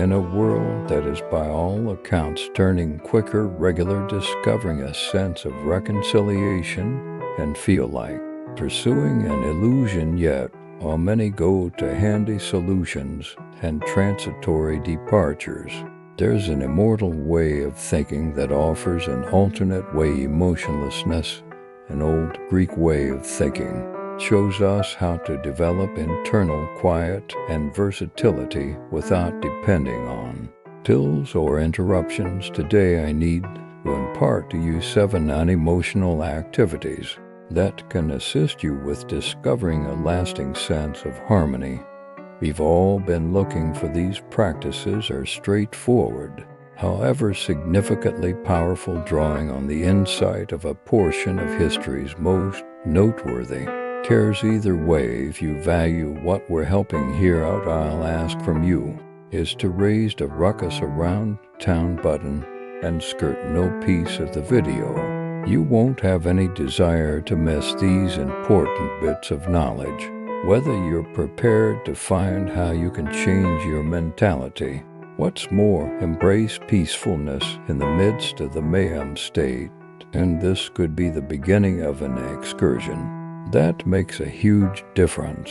In a world that is by all accounts turning quicker, regular discovering a sense of reconciliation can feel like pursuing an illusion, yet while many go to handy solutions and transitory departures, there's an immortal way of thinking that offers an alternate way. Emotionlessness, an old Greek way of thinking, shows us how to develop internal quiet and versatility without depending on tills or interruptions. Today I need to impart to you 7 unemotional activities that can assist you with discovering a lasting sense of harmony. We've all been looking for these. Practices are straightforward, however significantly powerful, drawing on the insight of a portion of history's most noteworthy. Cares either way. If you value what we're helping here out, I'll ask from you is to raise a ruckus around town button and skirt no piece of the video. You won't have any desire to miss these important bits of knowledge. Whether you're prepared to find how you can change your mentality. What's more, embrace peacefulness in the midst of the mayhem state, and this could be the beginning of an excursion that makes a huge difference.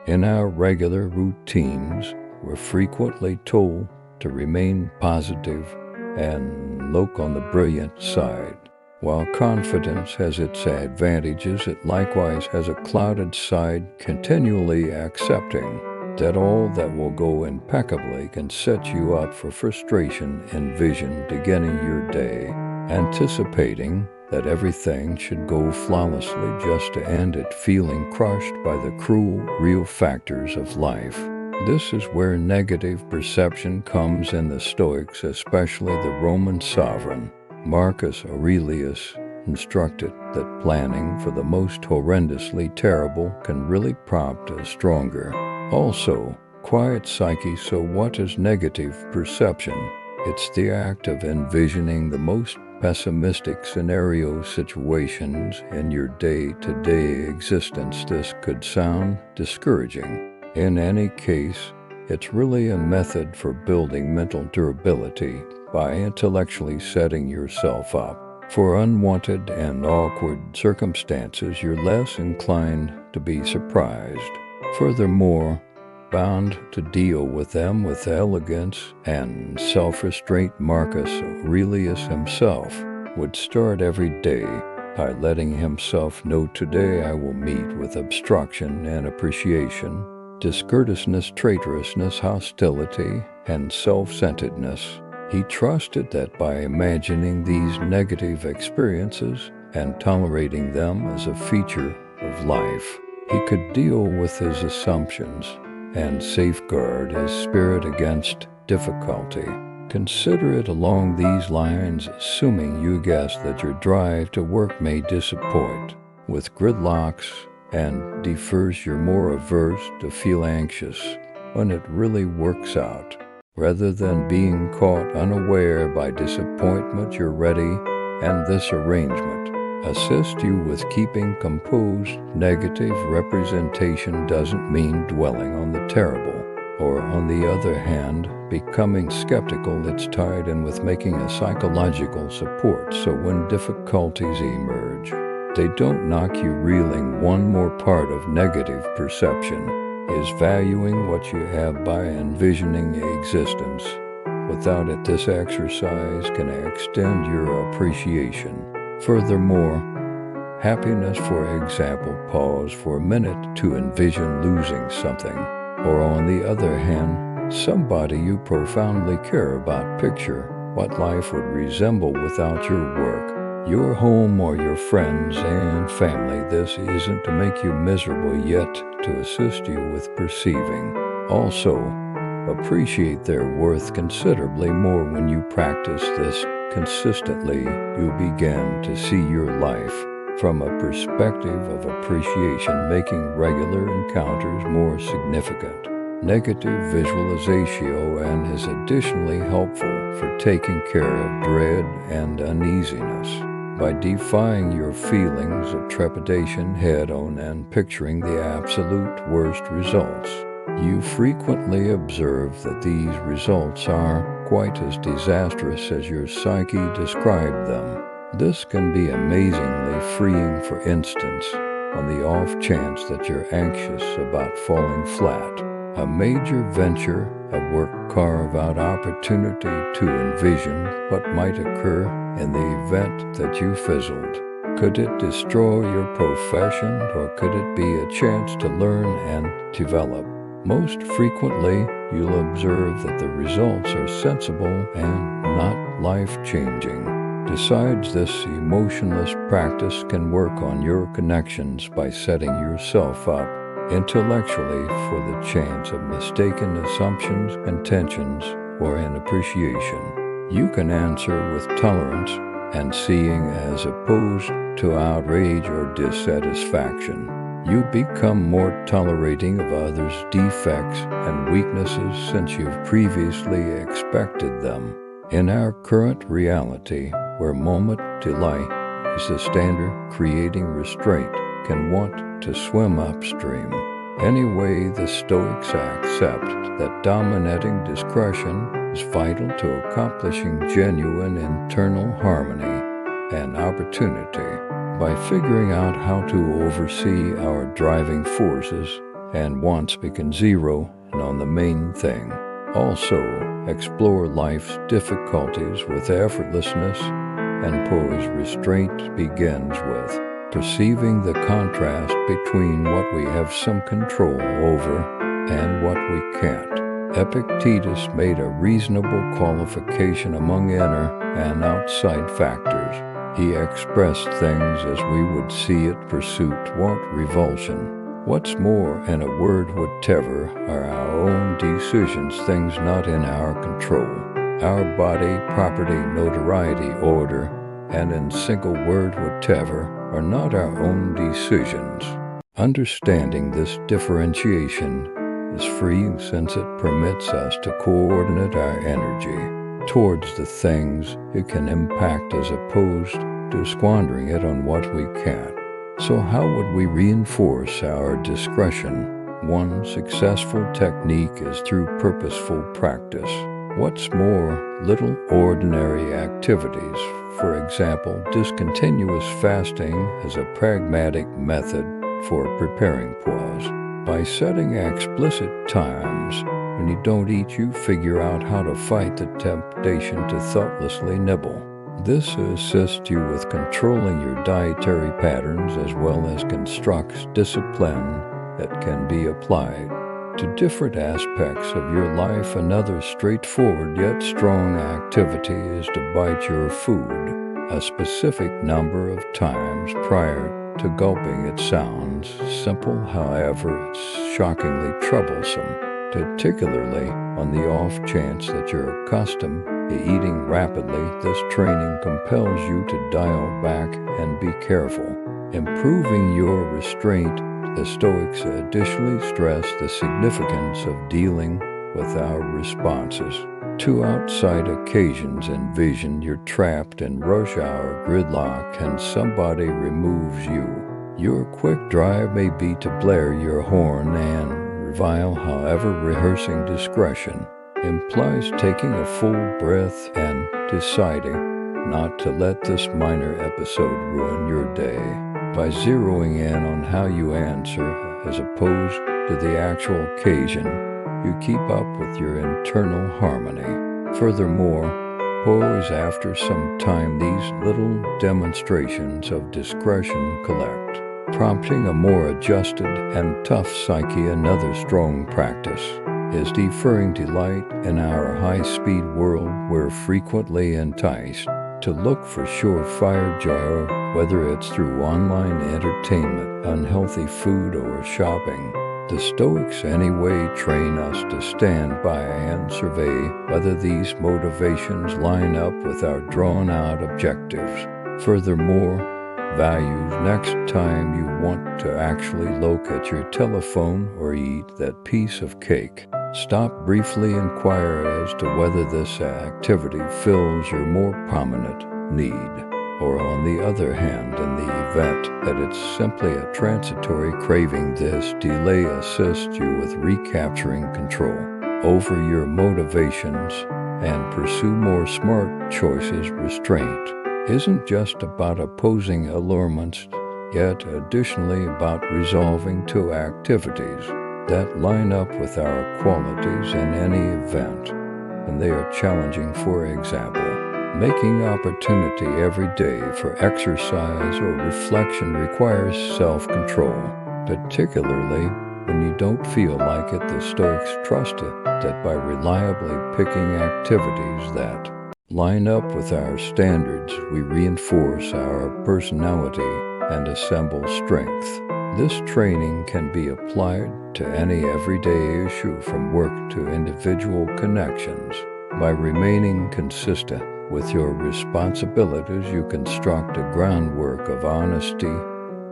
In our regular routines, we're frequently told to remain positive and look on the brilliant side. While confidence has its advantages, it likewise has a clouded side. Continually accepting that all that will go impeccably can set you up for frustration. Envision beginning your day anticipating that everything should go flawlessly just to end it feeling crushed by the cruel, real factors of life. This is where negative perception comes in. The Stoics, especially the Roman sovereign Marcus Aurelius, instructed that planning for the most horrendously terrible can really prompt a stronger, also quiet psyche. So what is negative perception? It's the act of envisioning the most pessimistic scenario situations in your day-to-day existence. This could sound discouraging. In any case, it's really a method for building mental durability by intellectually setting yourself up for unwanted and awkward circumstances. You're less inclined to be surprised. Furthermore, bound to deal with them with elegance and self-restraint. Marcus Aurelius himself would start every day by letting himself know, today I will meet with obstruction and appreciation, discourteousness, traitorousness, hostility, and self-centeredness. He trusted that by imagining these negative experiences and tolerating them as a feature of life, he could deal with his assumptions and safeguard his spirit against difficulty. Consider it along these lines, assuming you guess that your drive to work may disappoint with gridlocks and defers. You're more averse to feel anxious when it really works out. Rather than being caught unaware by disappointment, you're ready, and this arrangement assists you with keeping composed. Negative representation doesn't mean dwelling on the terrible, or on the other hand, becoming skeptical. It's tied in with making a psychological support, so when difficulties emerge, they don't knock you reeling. One more part of negative perception is valuing what you have by envisioning existence. Without it, this exercise can extend your appreciation. Furthermore, happiness, for example, pause for a minute to envision losing something, or on the other hand, somebody you profoundly care about. Picture what life would resemble without your work, your home, or your friends and family. This isn't to make you miserable, yet to assist you with perceiving. Also, appreciate their worth considerably more. When you practice this consistently, you begin to see your life from a perspective of appreciation, making regular encounters more significant. Negative visualization is additionally helpful for taking care of dread and uneasiness. By defying your feelings of trepidation head-on and picturing the absolute worst results, You frequently observe that these results are quite as disastrous as your psyche described them. This can be amazingly freeing, for instance, on the off chance that you're anxious about falling flat. A major venture at work carve-out opportunity to envision what might occur in the event that you fizzled. Could it destroy your profession, or could it be a chance to learn and develop? Most frequently, you'll observe that the results are sensible and not life-changing. Besides this, emotionless practice can work on your connections by setting yourself up intellectually for the chance of mistaken assumptions, intentions, or an appreciation. You can answer with tolerance and seeing as opposed to outrage or dissatisfaction. You become more tolerating of others' defects and weaknesses since you've previously expected them. In our current reality, where moment delight is the standard, creating restraint can want to swim upstream. Anyway, the Stoics accept that dominating discretion is vital to accomplishing genuine internal harmony and opportunity. By figuring out how to oversee our driving forces and wants begin zero and on the main thing. Also, explore life's difficulties with effortlessness and pose restraint begins with perceiving the contrast between what we have some control over and what we can't. Epictetus made a reasonable qualification among inner and outside factors. He expressed things as we would see it: pursuit, want, revulsion. What's more, in a word, whatever are our own decisions, things not in our control. Our body, property, notoriety, order, and in single word, whatever, are not our own decisions. Understanding this differentiation is freeing since it permits us to coordinate our energy towards the things it can impact as opposed to squandering it on what we can't. So how would we reinforce our discretion? One successful technique is through purposeful practice. What's more, little ordinary activities, for example, discontinuous fasting, is a pragmatic method for preparing pause. By setting explicit times when you don't eat, you figure out how to fight the temptation to thoughtlessly nibble. This assists you with controlling your dietary patterns as well as constructs discipline that can be applied to different aspects of your life. Another straightforward yet strong activity is to bite your food a specific number of times prior to gulping. It sounds simple, however, it's shockingly troublesome, particularly on the off chance that you're accustomed to eating rapidly. This training compels you to dial back and be careful. Improving your restraint, the Stoics additionally stress the significance of dealing with our responses to outside occasions. Envision you're trapped in rush hour gridlock and somebody removes you. Your quick drive may be to blare your horn and revile, however, rehearsing discretion implies taking a full breath and deciding not to let this minor episode ruin your day. By zeroing in on how you answer as opposed to the actual occasion, you keep up with your internal harmony. Furthermore, pause after some time. These little demonstrations of discretion collect, prompting a more adjusted and tough psyche. Another strong practice is deferring delight. In our high-speed world, we're frequently enticed to look for surefire joy, whether it's through online entertainment, unhealthy food, or shopping. The Stoics anyway train us to stand by and survey whether these motivations line up with our drawn-out objectives. Furthermore, values next time you want to actually look at your telephone or eat that piece of cake. Stop, briefly inquire as to whether this activity fills your more prominent need. Or on the other hand, in the event that it's simply a transitory craving, this delay assists you with recapturing control over your motivations and pursue more smart choices. Restraint isn't just about opposing allurements, yet additionally about resolving to activities that line up with our qualities in any event, and they are challenging. For example, making opportunity every day for exercise or reflection requires self-control, particularly when you don't feel like it. The Stoics trusted that by reliably picking activities that line up with our standards, we reinforce our personality and assemble strength. This training can be applied to any everyday issue, from work to individual connections. By remaining consistent with your responsibilities, you construct a groundwork of honesty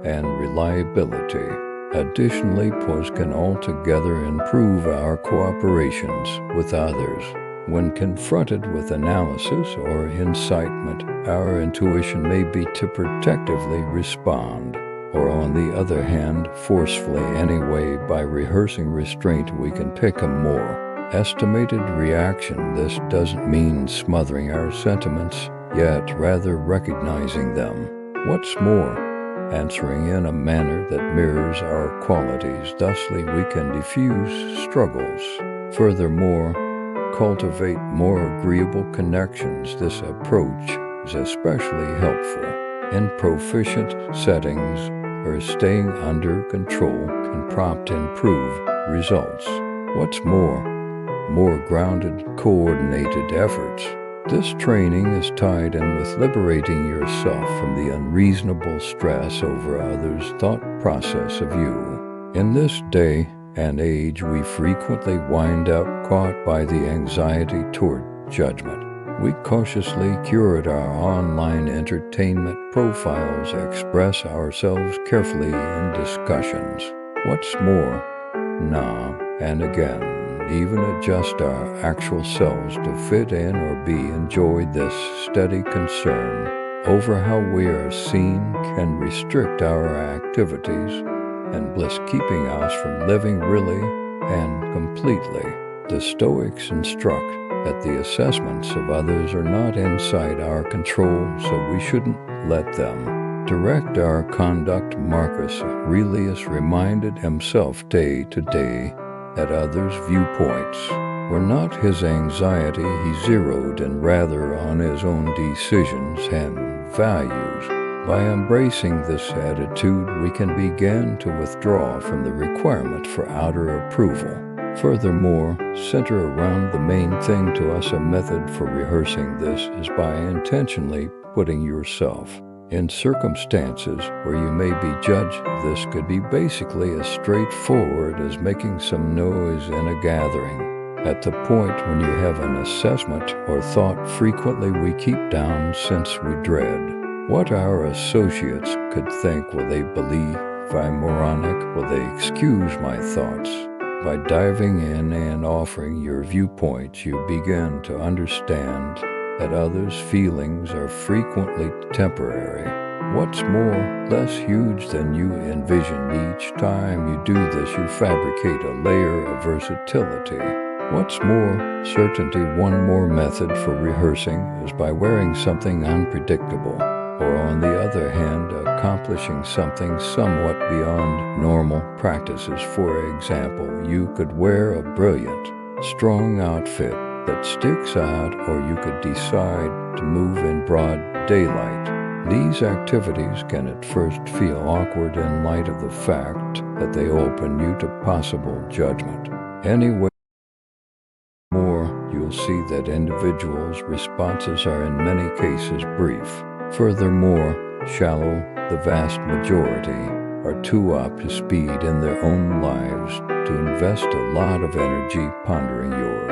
and reliability. Additionally, pause can altogether improve our cooperations with others. When confronted with analysis or incitement, our intuition may be to protectively respond, or on the other hand, forcefully. Anyway, by rehearsing restraint, we can pick a more estimated reaction. This doesn't mean smothering our sentiments, yet rather recognizing them. What's more, answering in a manner that mirrors our qualities. Thusly, we can diffuse struggles. Furthermore, cultivate more agreeable connections. This approach is especially helpful in proficient settings where staying under control can prompt improved results. What's more grounded, coordinated efforts. This training is tied in with liberating yourself from the unreasonable stress over others' thought process of you. In this day and age, we frequently wind up caught by the anxiety toward judgment. We cautiously curate our online entertainment profiles, express ourselves carefully in discussions. What's more, now and again, even adjust our actual selves to fit in or be enjoyed. This steady concern over how we are seen can restrict our activities and bliss, keeping us from living really and completely. The Stoics instruct that the assessments of others are not inside our control, so we shouldn't let them direct our conduct. Marcus Aurelius reminded himself day to day that others' viewpoints were not his anxiety. He zeroed in rather on his own decisions and values. By embracing this attitude, we can begin to withdraw from the requirement for outer approval. Furthermore, center around the main thing to us. A method for rehearsing this is by intentionally putting yourself in circumstances where you may be judged. This could be basically as straightforward as making some noise in a gathering. At the point when you have an assessment or thought, frequently we keep down since we dread what our associates could think. Will they believe I'm moronic? Will they excuse my thoughts? By diving in and offering your viewpoints, you begin to understand that others' feelings are frequently temporary. What's more, less huge than you envision. Each time you do this, you fabricate a layer of versatility. What's more, certainty. One more method for rehearsing is by wearing something unpredictable, or on the other hand, accomplishing something somewhat beyond normal practices. For example, you could wear a brilliant, strong outfit that sticks out, or you could decide to move in broad daylight. These activities can at first feel awkward in light of the fact that they open you to possible judgment. Anyway, you'll see that individuals' responses are in many cases brief. Furthermore, shallow. The vast majority are too up to speed in their own lives to invest a lot of energy pondering yours.